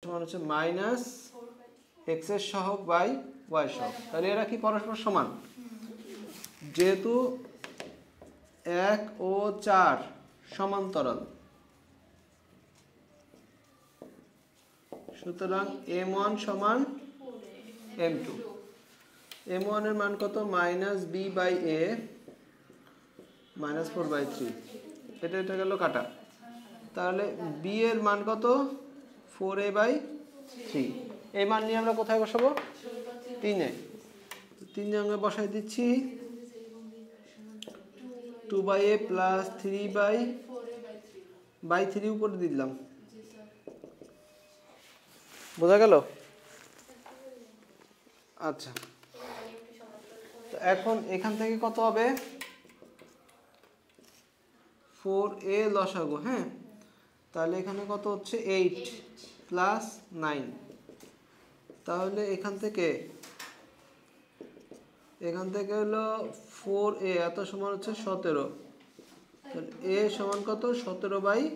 সমান হচ্ছে minus x এর সহগ বাই ওয়াই সহগ। তাহলে এরা কি পরস্পর সমান? যেহেতু 1 ও 4 সমান্তরাল, সুতরাং m1 সমান m2। m1 এর মান কত? Minus B by A minus 4/3। এটা গেল কাটা। তাহলে বি এর মান কত? 4a/3। এই মান নিয়ে আমরা কোথায় বসাবো? 3-এ। 3 জায়গায় বসাই দিচ্ছি 2/a প্লাস 3/3 উপরে দিলাম। বোঝা গেল? আচ্ছা, তো এখন এখান থেকে কত হবে? 4a লসাগু। হ্যাঁ, তাহলে এখানে কত হচ্ছে? 8 প্লাস 9। তাহলে এখান থেকে হলো 4a এত সমান হচ্ছে 17। তাহলে a সমান কত? 17/।